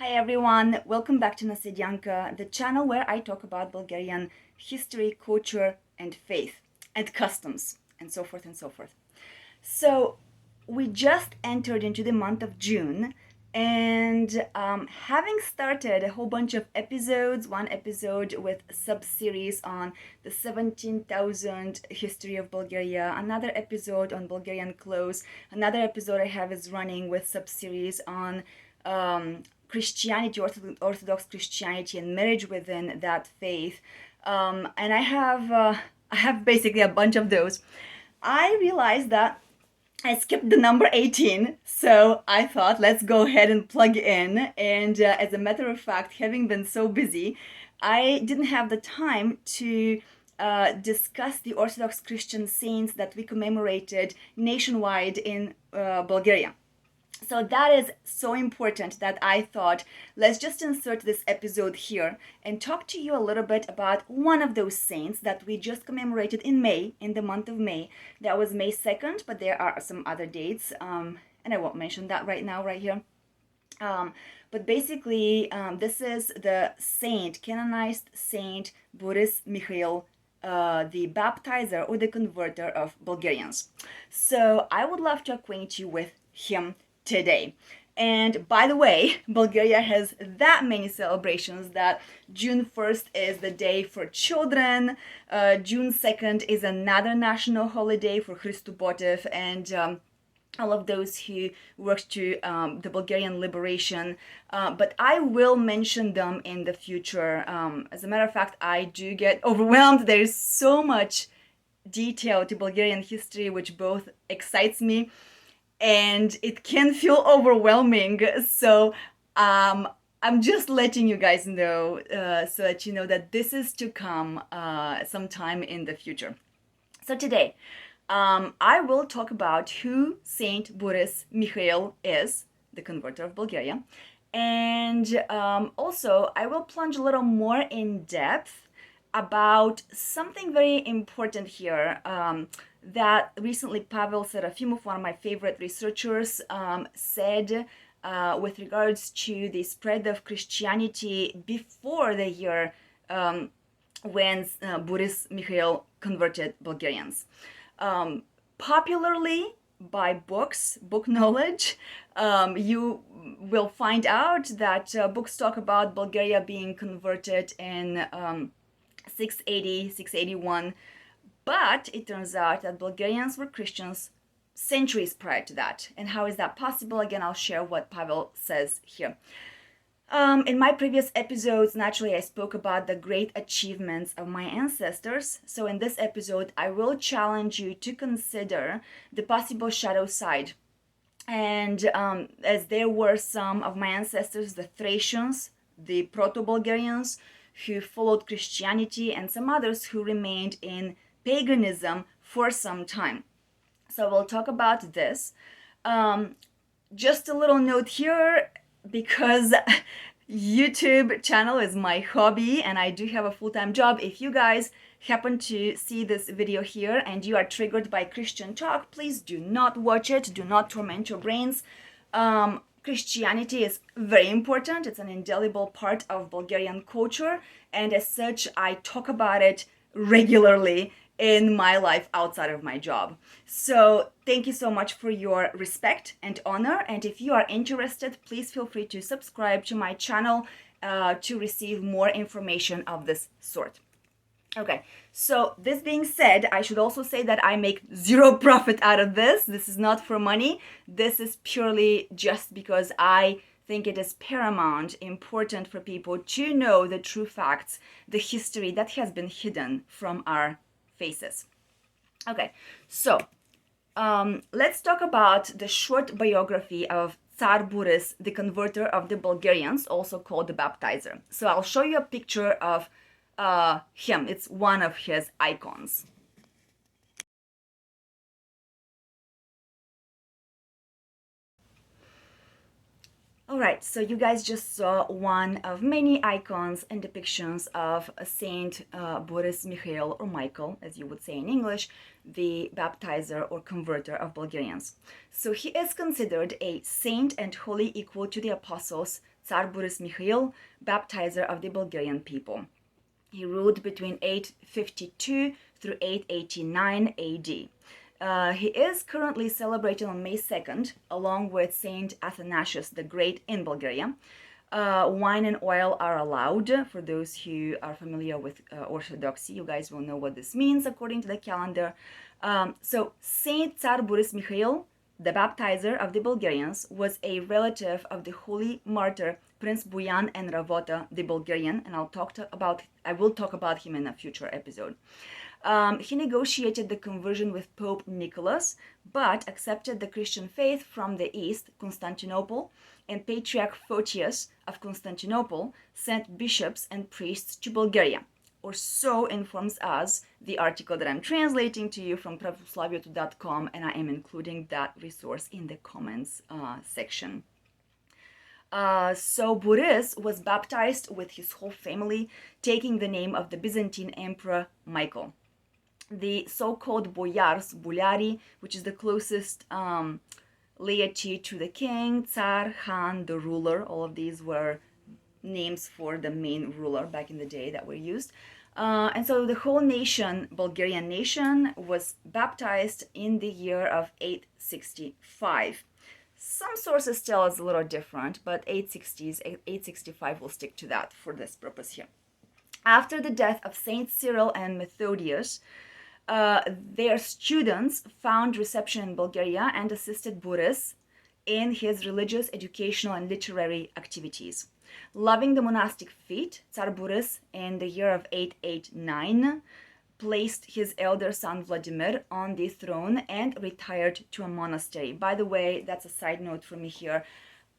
Hi everyone, welcome back to Nasedyanka, the channel where I talk about Bulgarian history, culture, and faith, and customs, and so forth and so forth. So, we just entered into the month of June, and having started a whole bunch of episodes, one episode with sub-series on the 17,000 history of Bulgaria, another episode on Bulgarian clothes, another episode I have is running with sub-series on Christianity, Orthodox Christianity, and marriage within that faith. And I have basically a bunch of those. I realized that I skipped the number 18, so I thought let's go ahead and plug in. And as a matter of fact, having been so busy, I didn't have the time to discuss the Orthodox Christian saints that we commemorated nationwide in Bulgaria. So that is so important that I thought, let's just insert this episode here and talk to you a little bit about one of those saints that we just commemorated in May, in the month of May. That was May 2nd, but there are some other dates, and I won't mention that right now, right here. But basically, this is the saint, canonized Saint Boris Mihail, the baptizer or the converter of Bulgarians. So I would love to acquaint you with him today. And by the way, Bulgaria has that many celebrations that June 1st is the day for children, June 2nd is another national holiday for Christobotev and all of those who worked to the Bulgarian liberation, but I will mention them in the future. As a matter of fact, I do get overwhelmed. There is so much detail to Bulgarian history which both excites me and it can feel overwhelming. So I'm just letting you guys know so that you know that this is to come sometime in the future. So today, I will talk about who Saint Boris Mihail is, the converter of Bulgaria, and also I will plunge a little more in depth about something very important here that recently Pavel Serafimov, one of my favorite researchers, said with regards to the spread of Christianity before the year when Boris Mihail converted Bulgarians. Popularly by book knowledge, you will find out that books talk about Bulgaria being converted in 680, 681, but it turns out that Bulgarians were Christians centuries prior to that. And how is that possible? Again, I'll share what Pavel says here. In my previous episodes, naturally, I spoke about the great achievements of my ancestors. So in this episode, I will challenge you to consider the possible shadow side. And as there were some of my ancestors, the Thracians, the Proto-Bulgarians, who followed Christianity, and some others who remained in paganism for some time. So we'll talk about this. Just a little note here, because YouTube channel is my hobby and I do have a full-time job. If you guys happen to see this video here and you are triggered by Christian talk, please do not watch it. Do not torment your brains. Christianity is very important. It's an indelible part of Bulgarian culture, and as such, I talk about it regularly in my life outside of my job. So thank you so much for your respect and honor, and if you are interested, please feel free to subscribe to my channel to receive more information of this sort. Okay, so this being said, I should also say that I make zero profit out of this. This is not for money. This is purely just because I think it is paramount important for people to know the true facts, the history that has been hidden from our faces. Okay, so let's talk about the short biography of Tsar Boris, the converter of the Bulgarians, also called the baptizer. So I'll show you a picture of him. It's one of his icons. Alright, so you guys just saw one of many icons and depictions of Saint Boris Mihail, or Michael, as you would say in English, the baptizer or converter of Bulgarians. So he is considered a saint and wholly equal to the apostles Tsar Boris Mihail, baptizer of the Bulgarian people. He ruled between 852 through 889 AD. He is currently celebrated on May 2nd, along with Saint Athanasius the Great in Bulgaria. Wine and oil are allowed. For those who are familiar with Orthodoxy, you guys will know what this means according to the calendar. So Saint Tsar Boris Mihail, the baptizer of the Bulgarians, was a relative of the holy martyr Prince Boyan and Ravota the Bulgarian, and I will talk about him in a future episode. He negotiated the conversion with Pope Nicholas, but accepted the Christian faith from the east, Constantinople, and Patriarch Photius of Constantinople sent bishops and priests to Bulgaria, or so informs us the article that I'm translating to you from pravoslaviotu.com, and I am including that resource in the comments section. So Boris was baptized with his whole family, taking the name of the Byzantine Emperor Michael. The so-called boyars, boyari, which is the closest laity to the king, Tsar, Khan, the ruler, all of these were names for the main ruler back in the day that were used. And so the whole nation, Bulgarian nation, was baptized in the year of 865. Some sources tell us a little different, but 865 will stick to that for this purpose here. After the death of Saint Cyril and Methodius, their students found reception in Bulgaria and assisted Boris in his religious, educational, and literary activities. Loving the monastic feat, Tsar Boris, in the year of 889, placed his elder son Vladimir on the throne and retired to a monastery. By the way, that's a side note for me here.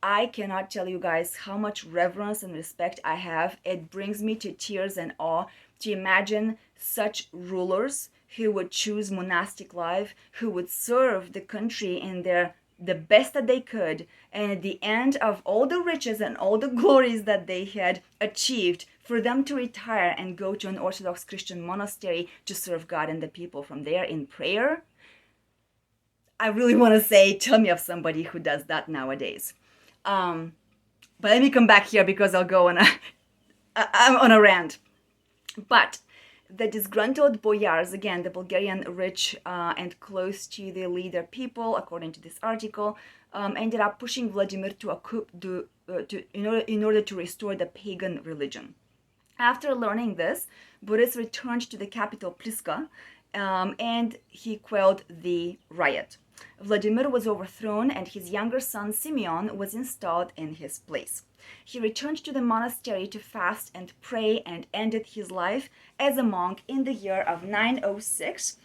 I cannot tell you guys how much reverence and respect I have. It brings me to tears and awe to imagine such rulers who would choose monastic life, who would serve the country in the best that they could, and at the end of all the riches and all the glories that they had achieved, for them to retire and go to an Orthodox Christian monastery to serve God and the people from there in prayer. I really want to say, tell me of somebody who does that nowadays. But let me come back here because I'll go on a rant. But the disgruntled boyars, again, the Bulgarian rich and close to the leader people, according to this article, ended up pushing Vladimir to a coup in order to restore the pagan religion. After learning this, Boris returned to the capital Pliska, and he quelled the riot. Vladimir was overthrown, and his younger son Simeon was installed in his place. He returned to the monastery to fast and pray and ended his life as a monk in the year of 906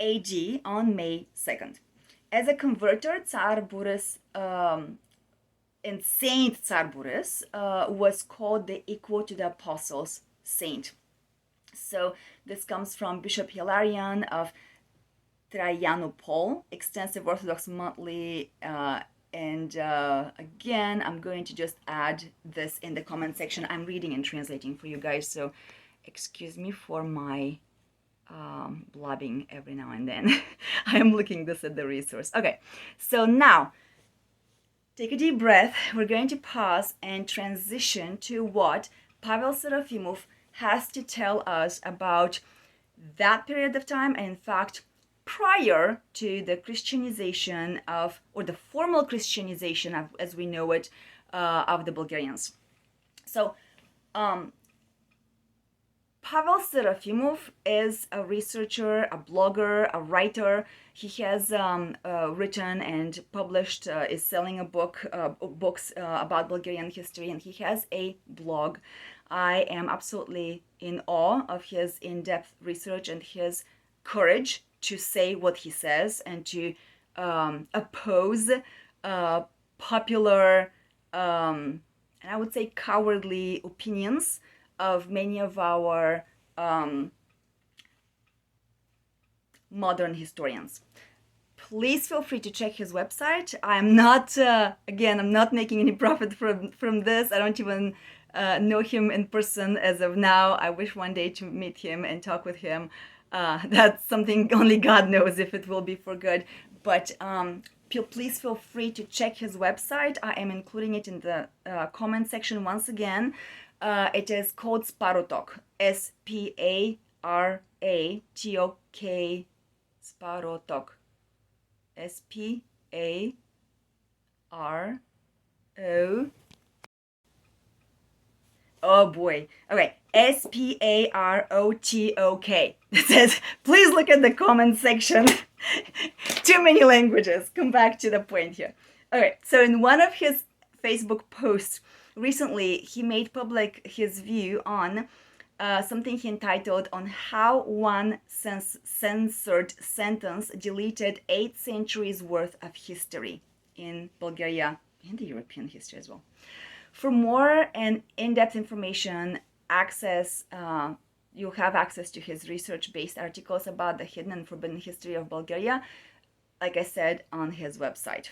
AD on May 2nd. As a converter, Tsar Boris and Saint Tsar Boris was called the equal to the apostles' saint. So this comes from Bishop Hilarion of Traianopol, Extensive Orthodox Monthly, and again, I'm going to just add this in the comment section. I'm reading and translating for you guys, so excuse me for my blabbing every now and then. I am looking this at the resource. Okay, so now, take a deep breath. We're going to pause and transition to what Pavel Serafimov has to tell us about that period of time, and in fact, prior to the Christianization of, or the formal Christianization of, as we know it, of the Bulgarians. So, Pavel Serafimov is a researcher, a blogger, a writer. He has written and published, is selling a books about Bulgarian history, and he has a blog. I am absolutely in awe of his in-depth research and his courage to say what he says and to oppose popular and I would say cowardly opinions of many of our modern historians. Please feel free to check his website. I'm not, again, I'm not making any profit from this. I don't even know him in person as of now. I wish one day to meet him and talk with him. That's something only God knows if it will be for good. But please feel free to check his website. I am including it in the comment section once again. It is called Sparotok, S-P-A-R-A-T-O-K, Sparotok, S-P-A-R-O, oh boy, okay, S-P-A-R-O-T-O-K. It says, please look at the comment section. Too many languages. Come back to the point here. Okay, so in one of his Facebook posts recently, he made public his view on something he entitled on how one censored sentence deleted 8 centuries worth of history in Bulgaria and the European history as well. For more and in-depth information, you'll have access to his research-based articles about the hidden and forbidden history of Bulgaria, like I said, on his website,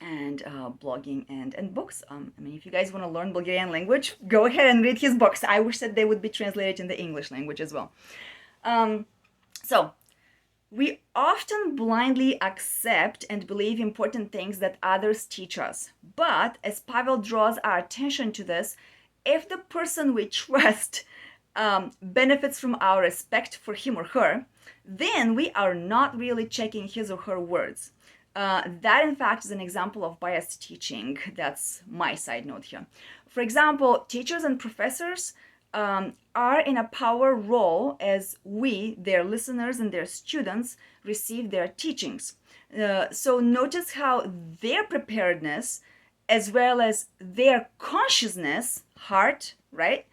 and blogging and books. I mean, if you guys want to learn Bulgarian language, go ahead and read his books. I wish that they would be translated in the English language as well. So we often blindly accept and believe important things that others teach us. But as Pavel draws our attention to this, if the person we trust benefits from our respect for him or her, then we are not really checking his or her words. That, in fact, is an example of biased teaching. That's my side note here. For example, teachers and professors are in a power role as we, their listeners and their students, receive their teachings. So notice how their preparedness, as well as their consciousness, heart, right,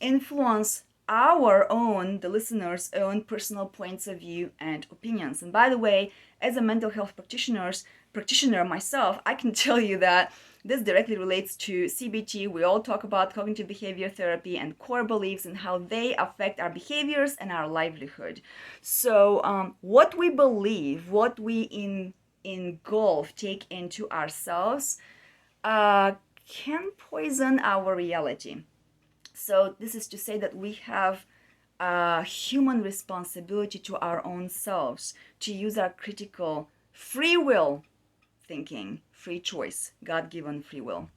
influence our own, the listeners' own personal points of view and opinions. And by the way, as a mental health practitioner myself, I can tell you that this directly relates to CBT. We all talk about cognitive behavior therapy and core beliefs and how they affect our behaviors and our livelihood. So what we believe, what we engulf, take into ourselves, can poison our reality. So this is to say that we have a human responsibility to our own selves to use our critical free will thinking, free choice, God-given free will.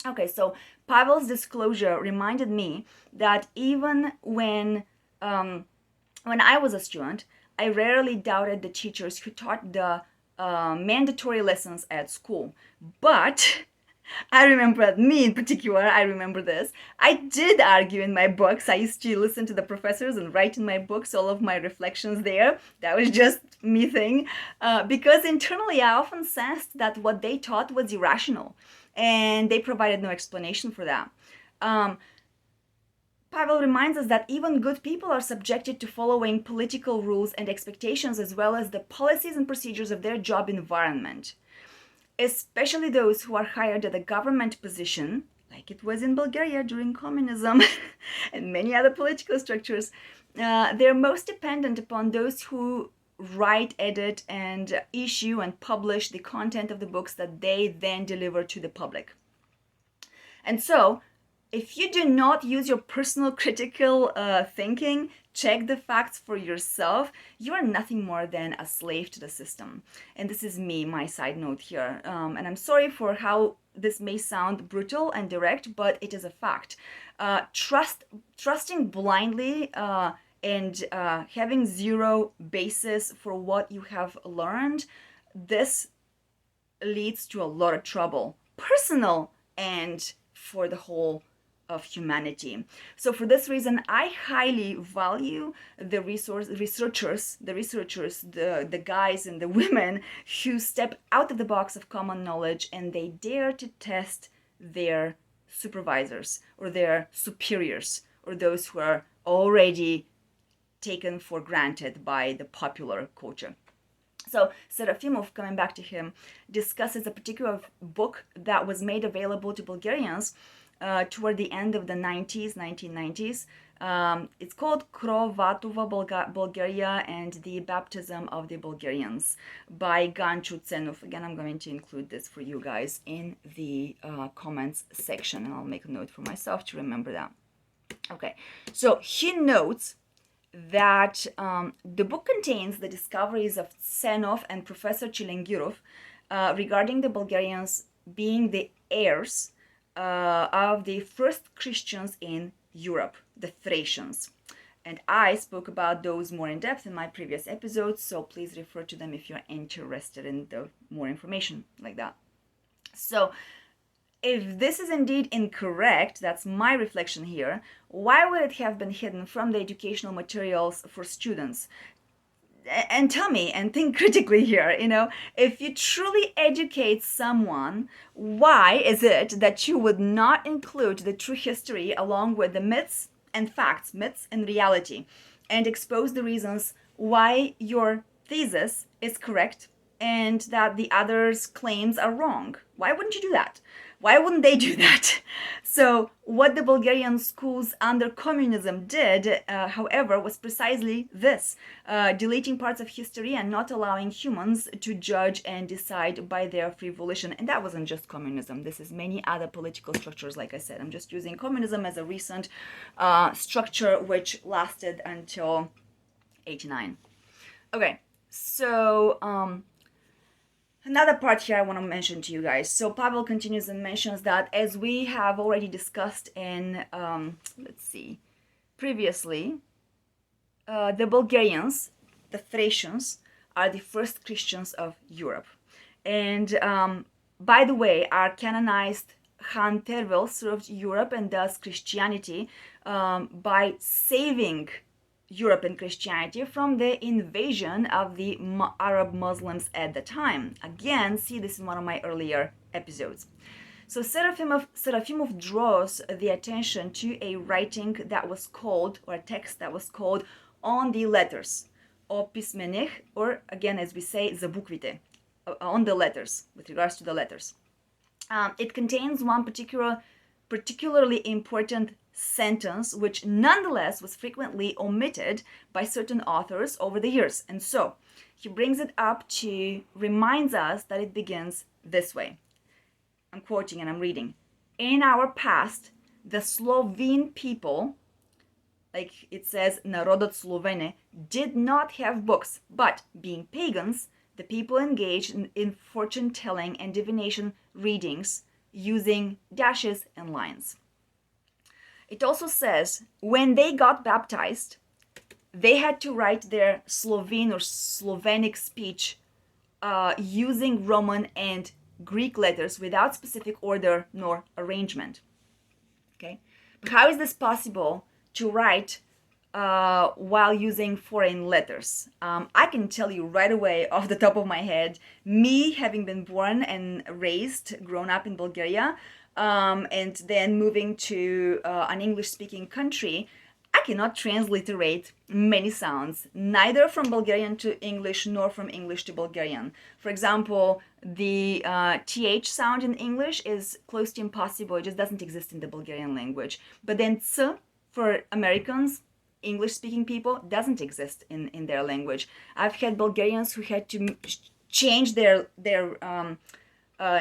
Okay, so Pavel's disclosure reminded me that even when I was a student, I rarely doubted the teachers who taught the mandatory lessons at school. But I remember that me in particular, I remember this. I did argue in my books. I used to listen to the professors and write in my books all of my reflections there. That was just me thing. Because internally, I often sensed that what they taught was irrational. And they provided no explanation for that. Pavel reminds us that even good people are subjected to following political rules and expectations as well as the policies and procedures of their job environment. Especially those who are hired at a government position, like it was in Bulgaria during communism and many other political structures, they're most dependent upon those who write, edit, and issue and publish the content of the books that they then deliver to the public. And so, if you do not use your personal critical thinking, check the facts for yourself, you are nothing more than a slave to the system. And this is me, my side note here. And I'm sorry for how this may sound brutal and direct, but it is a fact. Trusting blindly and having zero basis for what you have learned, this leads to a lot of trouble, personal and for the whole of humanity. So for this reason, I highly value the researchers, the guys and the women who step out of the box of common knowledge and they dare to test their supervisors or their superiors or those who are already taken for granted by the popular culture. So Serafimov, coming back to him, discusses a particular book that was made available to Bulgarians toward the end of the 1990s. It's called Krovatova, Bulgaria and the Baptism of the Bulgarians by Gančo Ценов. Again, I'm going to include this for you guys in the comments section, and I'll make a note for myself to remember that. Okay, so he notes that the book contains the discoveries of Cenov and Professor Chilingirov regarding the Bulgarians being the heirs of the first Christians in Europe, the Thracians. And I spoke about those more in depth in my previous episodes, so please refer to them if you're interested in the more information like that. So, if this is indeed incorrect, that's my reflection here, why would it have been hidden from the educational materials for students? And tell me, and think critically here, if you truly educate someone, why is it that you would not include the true history along with the myths and facts, myths and reality, and expose the reasons why your thesis is correct and that the others' claims are wrong? Why wouldn't you do that? Why wouldn't they do that? So what the Bulgarian schools under communism did, however, was precisely this, deleting parts of history and not allowing humans to judge and decide by their free volition. And that wasn't just communism. This is many other political structures, like I said. I'm just using communism as a recent structure which lasted until 89. Okay, so another part here I want to mention to you guys. So Pavel continues and mentions that, as we have already discussed in, previously, the Bulgarians, the Thracians, are the first Christians of Europe. And by the way, our canonized Han Tervel served Europe and thus Christianity by saving Europe and Christianity from the invasion of the Arab Muslims at the time. Again, see this in one of my earlier episodes. So Serafimov draws the attention to a writing that was called, or a text that was called On the Letters, o pismenih, or again, as we say, за буквите, on the letters, with regards to the letters. It contains one particularly important sentence, which nonetheless was frequently omitted by certain authors over the years. And so he brings it up to reminds us that it begins this way. I'm quoting and I'm reading. In our past, the Slovene people, like it says, Народът Словене, did not have books, but being pagans, the people engaged in fortune-telling and divination readings using dashes and lines. It also says, when they got baptized, they had to write their Slovene or Slovenic speech using Roman and Greek letters without specific order nor arrangement. Okay, but how is this possible to write while using foreign letters? I can tell you right away off the top of my head, me having been born and grown up in Bulgaria, and then moving to an English-speaking country, I cannot transliterate many sounds, neither from Bulgarian to English nor from English to Bulgarian. For example, the TH sound in English is close to impossible. It just doesn't exist in the Bulgarian language. But then ц for Americans, English-speaking people, doesn't exist in their language. I've had Bulgarians who had to change their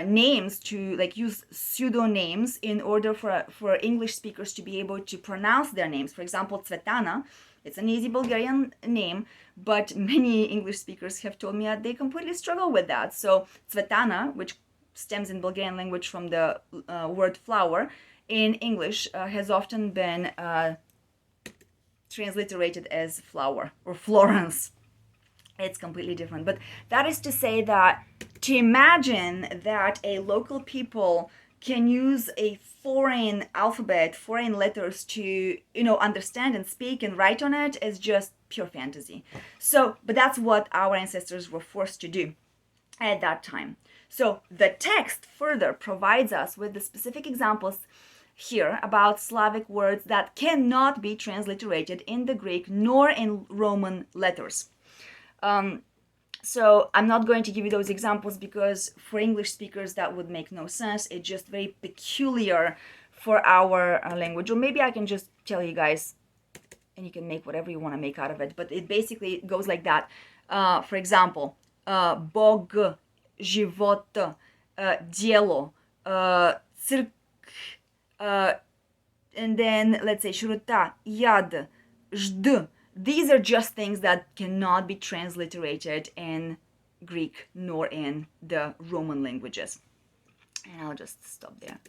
names to use pseudonames in order for English speakers to be able to pronounce their names. For example, Tsvetana, it's an easy Bulgarian name, but many English speakers have told me that they completely struggle with that. So Tsvetana, which stems in Bulgarian language from the word flower, in English has often been transliterated as flower or Florence. It's completely different. But that is to say that to imagine that a local people can use a foreign alphabet, foreign letters to, understand and speak and write on it is just pure fantasy. So, but that's what our ancestors were forced to do at that time. So the text further provides us with the specific examples here about Slavic words that cannot be transliterated in the Greek nor in Roman letters. So I'm not going to give you those examples because for English speakers that would make no sense. It's just very peculiar for our language. Or maybe I can just tell you guys and you can make whatever you want to make out of it. But it basically goes like that. For example, Bog, живот, дело, цирк, and then let's say широта, яд, жд, these are just things that cannot be transliterated in Greek nor in the Roman languages. And I'll just stop there.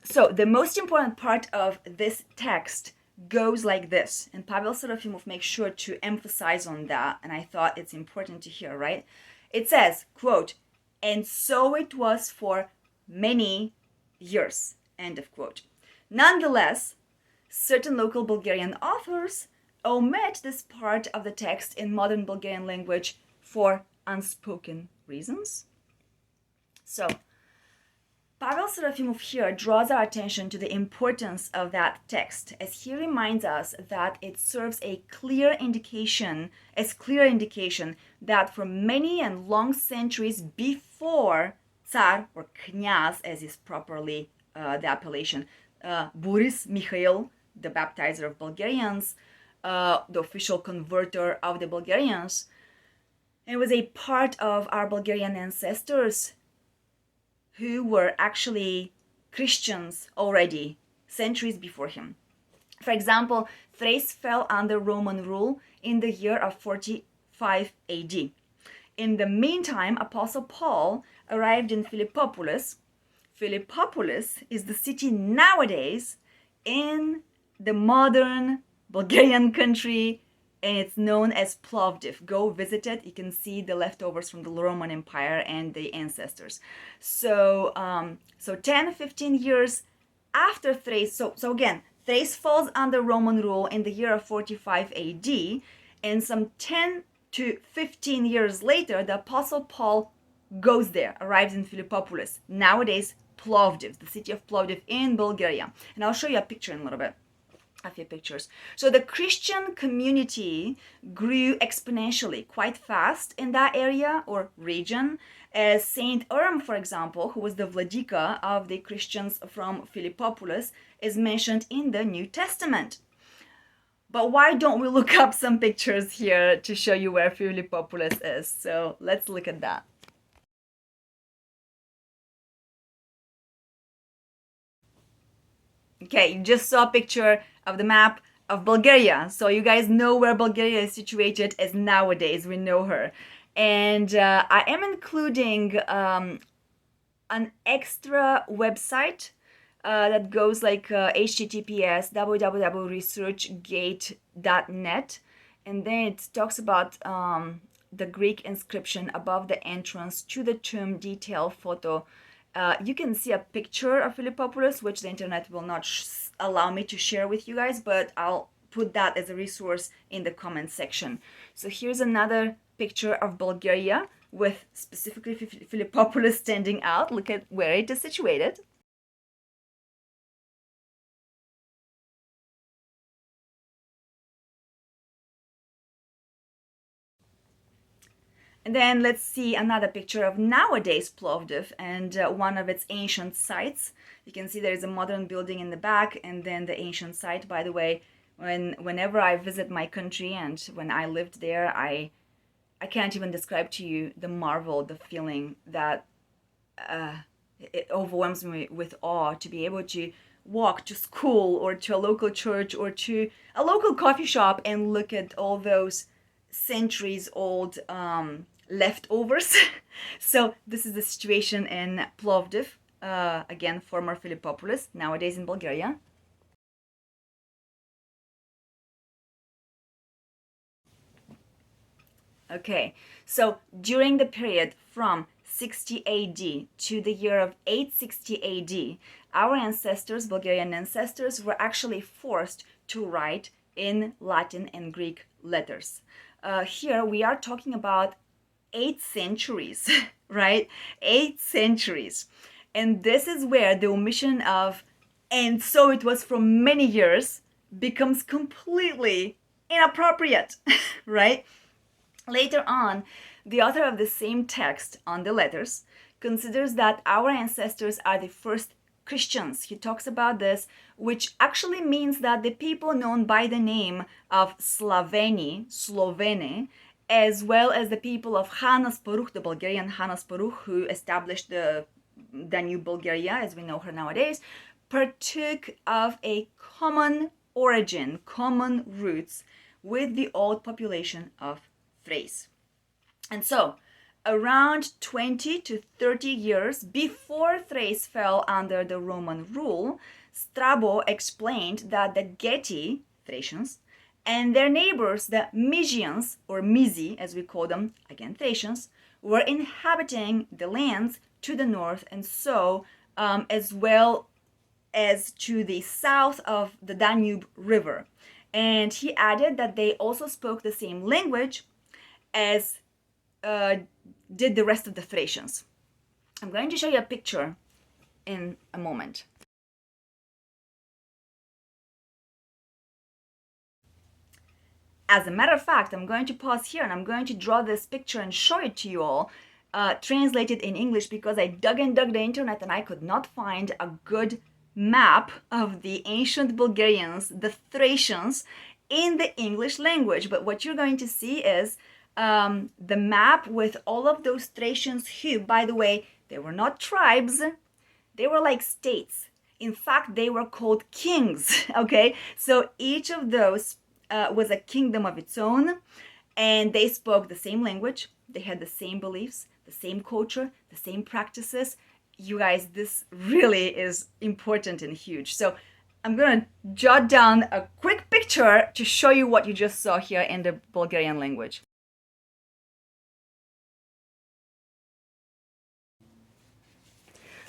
So the most important part of this text goes like this, and Pavel Serafimov makes sure to emphasize on that, and I thought it's important to hear, right? It says, quote, "And so it was for many years," end of quote. Nonetheless, certain local Bulgarian authors omit this part of the text in modern Bulgarian language for unspoken reasons. So, Pavel Serafimov here draws our attention to the importance of that text, as he reminds us that it serves a clear indication that for many and long centuries before Tsar, or Knyaz as is properly the appellation, Boris Mihail, the baptizer of Bulgarians, the official converter of the Bulgarians, it was a part of our Bulgarian ancestors who were actually Christians already centuries before him. For example, Thrace fell under Roman rule in the year of 45 AD. In the meantime, Apostle Paul arrived in Philippopolis. Philippopolis is the city nowadays in the modern Bulgarian country, and it's known as Plovdiv. Go visit it. You can see the leftovers from the Roman Empire and the ancestors. So 10-15 years after Thrace, so again, Thrace falls under Roman rule in the year of 45 AD, and some 10 to 15 years later, the Apostle Paul goes there, arrives in Philippopolis, nowadays Plovdiv, the city of Plovdiv in Bulgaria. And I'll show you a picture in a little bit. A few pictures. So the Christian community grew exponentially, quite fast in that area or region, as Saint Urim, for example, who was the Vladika of the Christians from Philippopolis, is mentioned in the New Testament. But why don't we look up some pictures here to show you where Philippopolis is? So let's look at that. Okay, you just saw a picture of the map of Bulgaria. So you guys know where Bulgaria is situated as nowadays we know her. And I am including an extra website that goes like https www.researchgate.net, and then it talks about the Greek inscription above the entrance to the tomb detail photo. You can see a picture of Philippopolis, which the internet will not allow me to share with you guys, but I'll put that as a resource in the comment section. So here's another picture of Bulgaria with specifically Philippopolis standing out. Look at where it is situated. And then let's see another picture of nowadays Plovdiv and one of its ancient sites. You can see there is a modern building in the back and then the ancient site. By the way, whenever I visit my country and when I lived there, I can't even describe to you the marvel, the feeling that it overwhelms me with awe to be able to walk to school or to a local church or to a local coffee shop and look at all those centuries old leftovers. So this is the situation in Plovdiv, again former Philippopolis, nowadays in Bulgaria. Okay, so during the period from 60 AD to the year of 860 AD, our ancestors, Bulgarian ancestors, were actually forced to write in Latin and Greek letters. Here we are talking about 8 centuries, right? 8 centuries. And this is where the omission of "and so it was for many years" becomes completely inappropriate, right? Later on, the author of the same text on the letters considers that our ancestors are the first Christians. He talks about this, which actually means that the people known by the name of Slovene, as well as the people of Hanaspăruch, the Bulgarian Hanaspăruch, who established the new Bulgaria as we know her nowadays, partook of a common origin, common roots with the old population of Thrace. And so, around 20 to 30 years before Thrace fell under the Roman rule, Strabo explained that the Geti, Thracians, and their neighbors, the Mysians, or Mysi as we call them, again Thracians, were inhabiting the lands to the north, and so as well as to the south of the Danube River. And he added that they also spoke the same language as did the rest of the Thracians. I'm going to show you a picture in a moment. As a matter of fact, I'm going to pause here and I'm going to draw this picture and show it to you all, translated in English, because I dug the internet and I could not find a good map of the ancient Bulgarians, the Thracians, in the English language. But what you're going to see is the map with all of those Thracians who, by the way, they were not tribes, they were like states. In fact, they were called kings, okay? So each of those was a kingdom of its own, and they spoke the same language, they had the same beliefs, the same culture, the same practices. You guys, this really is important and huge. So I'm gonna jot down a quick picture to show you what you just saw here in the Bulgarian language.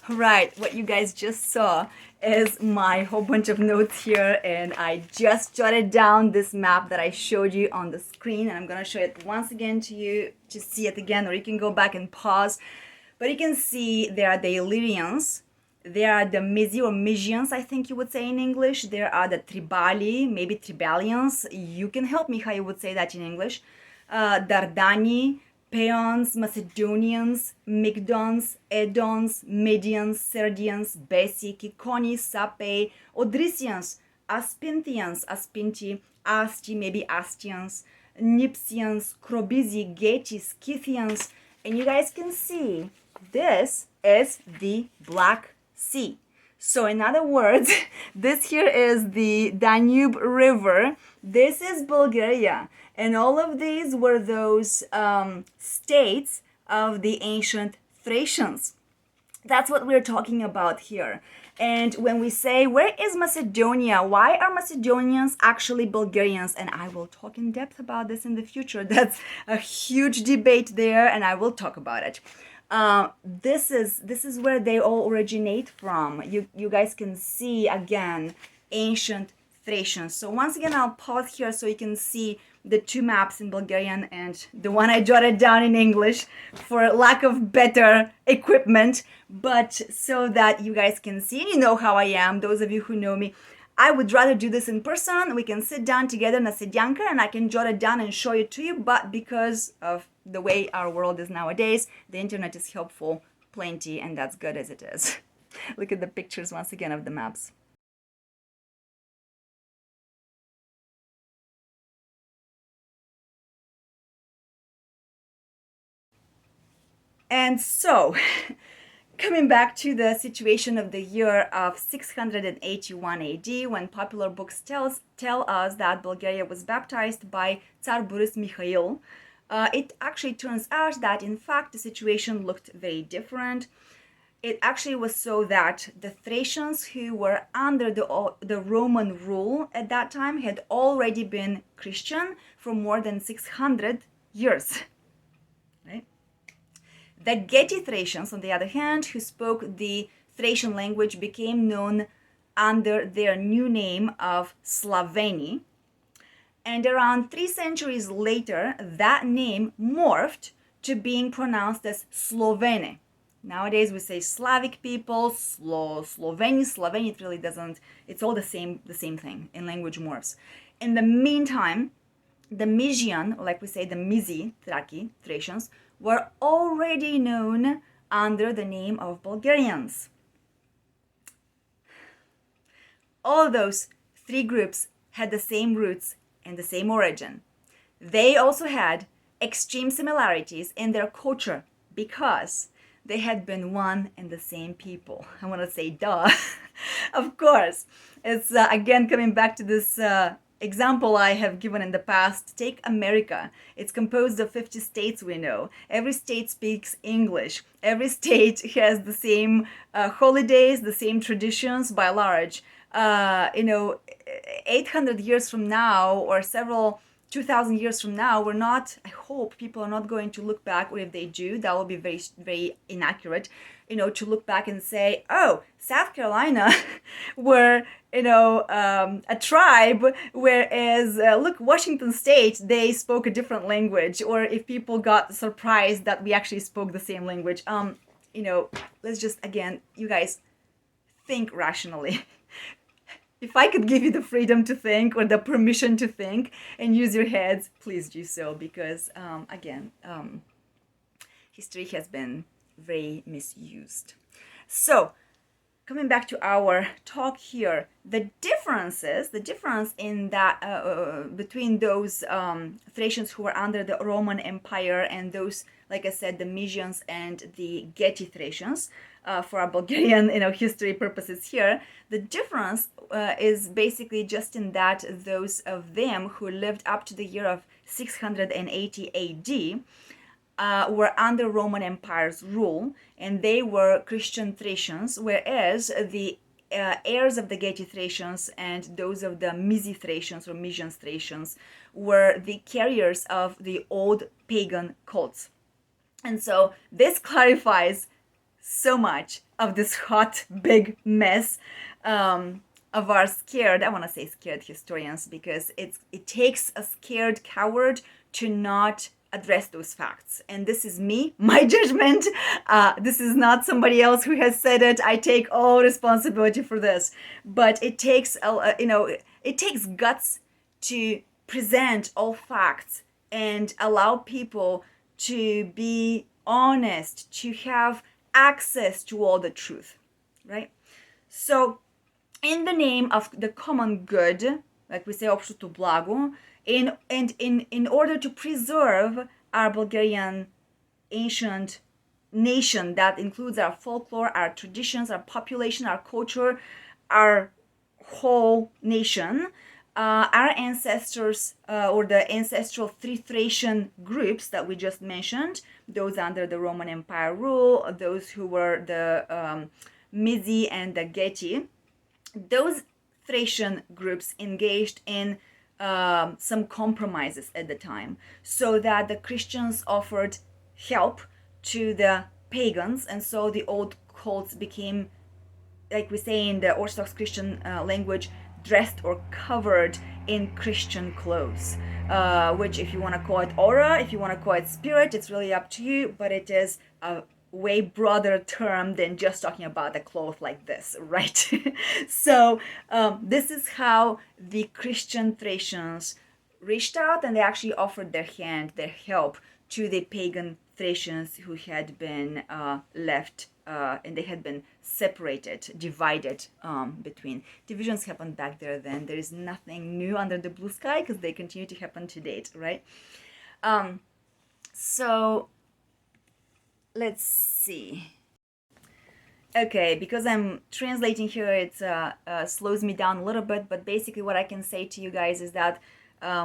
Right, what you guys just saw is my whole bunch of notes here, and I just jotted down this map that I showed you on the screen, and I'm gonna show it once again to you to see it again, or you can go back and pause. But you can see there are the Illyrians, there are the Mysi or Mysians, I think you would say in English, there are the Tribali, maybe Tribalians, you can help me how you would say that in English, Dardani, Peons, Macedonians, Mygdons, Edons, Medians, Serdians, Besi, Kikonis, Sape, Odrysians, Aspinthians, Aspinti, Asti, maybe Astians, Nipsians, Krobizi, Getis, Scythians, and you guys can see this is the Black Sea. So in other words, this here is the Danube River, this is Bulgaria, and all of these were those states of the ancient Thracians. That's what we're talking about here. And when we say, where is Macedonia? Why are Macedonians actually Bulgarians? And I will talk in depth about this in the future. That's a huge debate there, and I will talk about it. This is where they all originate from. You guys can see again ancient Thracians. So once again, I'll pause here so you can see the two maps in Bulgarian and the one I jotted down in English for lack of better equipment, but so that you guys can see, and you know how I am, those of you who know me, I would rather do this in person. We can sit down together na sedyanka and I can jot it down and show it to you, but because of the way our world is nowadays, the internet is helpful plenty, and that's good as it is. Look at the pictures once again of the maps. And so, coming back to the situation of the year of 681 AD, when popular books tell us that Bulgaria was baptized by Tsar Boris Mihail, it actually turns out that in fact the situation looked very different. It actually was so that the Thracians who were under the Roman rule at that time had already been Christian for more than 600 years. Right? The Geti Thracians, on the other hand, who spoke the Thracian language, became known under their new name of Slaveni. And around 3 centuries later, that name morphed to being pronounced as Slovene. Nowadays we say Slavic people, Sloveni, it really doesn't, it's all the same thing in language morphs. In the meantime, the Mysian, or like we say the Mysi, Thracians, were already known under the name of Bulgarians. All those three groups had the same roots and the same origin. They also had extreme similarities in their culture because they had been one and the same people. I want to say duh. Of course. It's again coming back to this example I have given in the past, take America. It's composed of 50 states, we know. Every state speaks English. Every state has the same holidays, the same traditions by large. 800 years from now, or 2,000 years from now, I hope people are not going to look back, or if they do, that will be very, very inaccurate, to look back and say, oh, South Carolina were, a tribe, whereas, look, Washington State, they spoke a different language, or if people got surprised that we actually spoke the same language. Let's just, again, you guys, think rationally. If I could give you the freedom to think, or the permission to think and use your heads, please do so, because history has been very misused. So, coming back to our talk here, the difference in that between those Thracians who were under the Roman Empire and those, like I said, the Mysians and the Geti Thracians, for our Bulgarian history purposes here, the difference is basically just in that those of them who lived up to the year of 680 AD were under Roman Empire's rule, and they were Christian Thracians, whereas the heirs of the Geti Thracians and those of the Mysi Thracians or Mysian Thracians were the carriers of the old pagan cults. And so this clarifies so much of this hot, big mess of our scared historians, because it takes a scared coward to not address those facts. And this is me, my judgment. This is not somebody else who has said it. I take all responsibility for this. But it takes, it takes guts to present all facts and allow people to be honest, to have access to all the truth, right? So, in the name of the common good, like we say, общото благо, in order to preserve our Bulgarian ancient nation that includes our folklore, our traditions, our population, our culture, our whole nation, our ancestors, or the ancestral three Thracian groups that we just mentioned, those under the Roman Empire rule, those who were the Mysi and the Geti, those Thracian groups engaged in some compromises at the time, so that the Christians offered help to the pagans, and so the old cults became, like we say in the Orthodox Christian language, dressed or covered in Christian clothes, which, if you want to call it aura, if you want to call it spirit, it's really up to you, but it is a way broader term than just talking about a cloth like this, right? So this is how the Christian Thracians reached out, and they actually offered their hand, their help, to the pagan Thracians who had been left, and they had been separated, divided between. Divisions happened back there then. There is nothing new under the blue sky, because they continue to happen to date, right? So let's see. Okay, because I'm translating here, it slows me down a little bit, but basically what I can say to you guys is that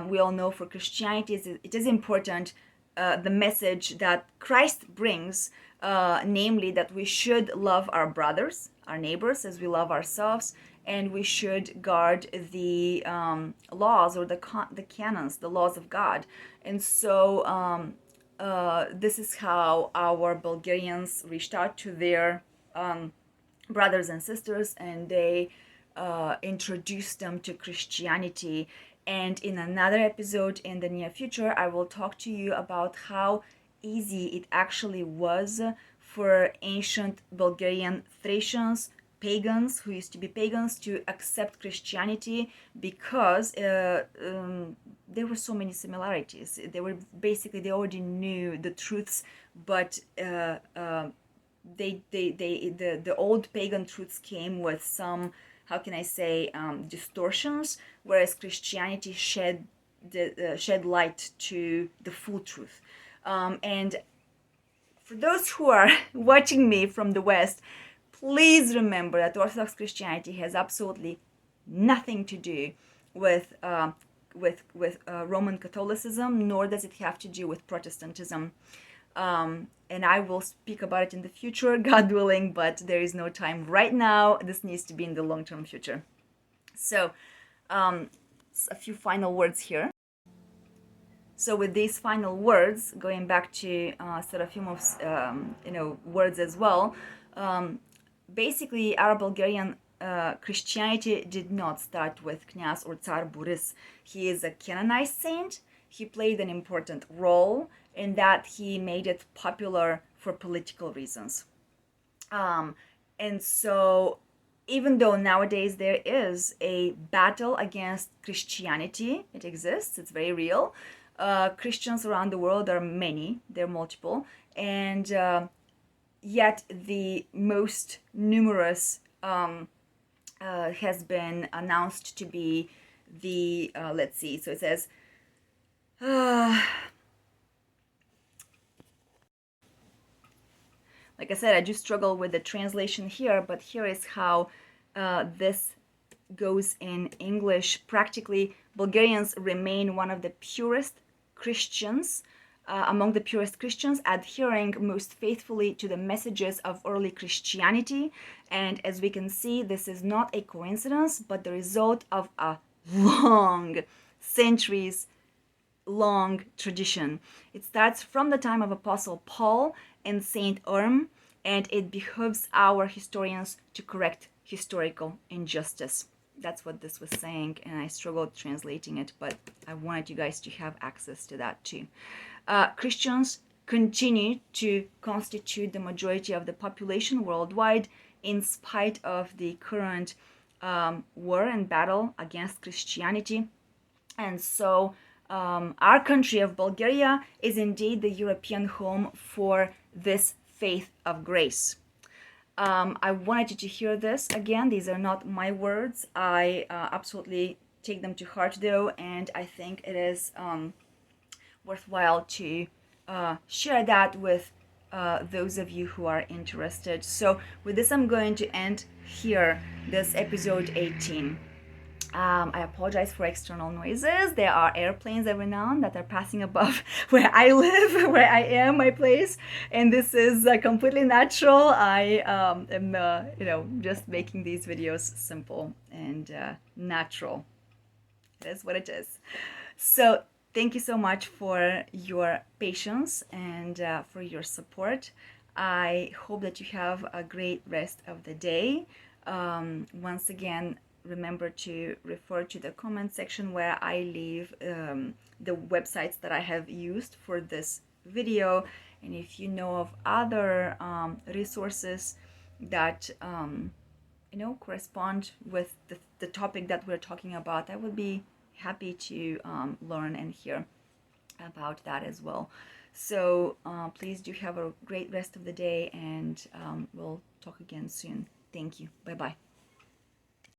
we all know for Christianity, it is important, the message that Christ brings, namely that we should love our brothers, our neighbors, as we love ourselves, and we should guard the laws, or the canons, the laws of God. And so this is how our Bulgarians reached out to their brothers and sisters, and they introduced them to Christianity. And in another episode in the near future, I will talk to you about how easy it actually was for ancient Bulgarian Thracians, pagans who used to be pagans, to accept Christianity, because there were so many similarities. They already knew the truths, but the old pagan truths came with some, how can I say, distortions, whereas Christianity shed light to the full truth. And for those who are watching me from the West, please remember that Orthodox Christianity has absolutely nothing to do with Roman Catholicism, nor does it have to do with Protestantism. And I will speak about it in the future, God willing, but there is no time right now. This needs to be in the long-term future. So, a few final words here. So with these final words, going back to Serafimoff's words as well, basically Arab Bulgarian Christianity did not start with Knyaz or Tsar Boris. He is a canonized saint. He played an important role in that he made it popular for political reasons. And so even though nowadays there is a battle against Christianity, it exists, it's very real. Christians around the world are many, they're multiple, and yet the most numerous has been announced to be the, let's see, so it says, like I said, I do struggle with the translation here, but here is how this goes in English. Practically, Bulgarians remain one of the purest Christians, among the purest Christians, adhering most faithfully to the messages of early Christianity. And as we can see, this is not a coincidence, but the result of a long, centuries long tradition. It starts from the time of Apostle Paul and Saint Urm, and it behooves our historians to correct historical injustice. That's what this was saying, and I struggled translating it, but I wanted you guys to have access to that too. Christians continue to constitute the majority of the population worldwide in spite of the current war and battle against Christianity. And so our country of Bulgaria is indeed the European home for this faith of grace. I wanted you to hear this. Again, these are not my words. I absolutely take them to heart though, and I think it is worthwhile to share that with those of you who are interested. So with this, I'm going to end here this episode 18. I apologize for external noises. There are airplanes every now and then that are passing above where I live, where I am, my place, and this is completely natural. I am, just making these videos simple and natural. It is what it is. So thank you so much for your patience and for your support. I hope that you have a great rest of the day. Once again, remember to refer to the comment section where I leave the websites that I have used for this video. And if you know of other resources that correspond with the topic that we're talking about, I would be happy to learn and hear about that as well. So please do have a great rest of the day, and we'll talk again soon. Thank you. Bye-bye.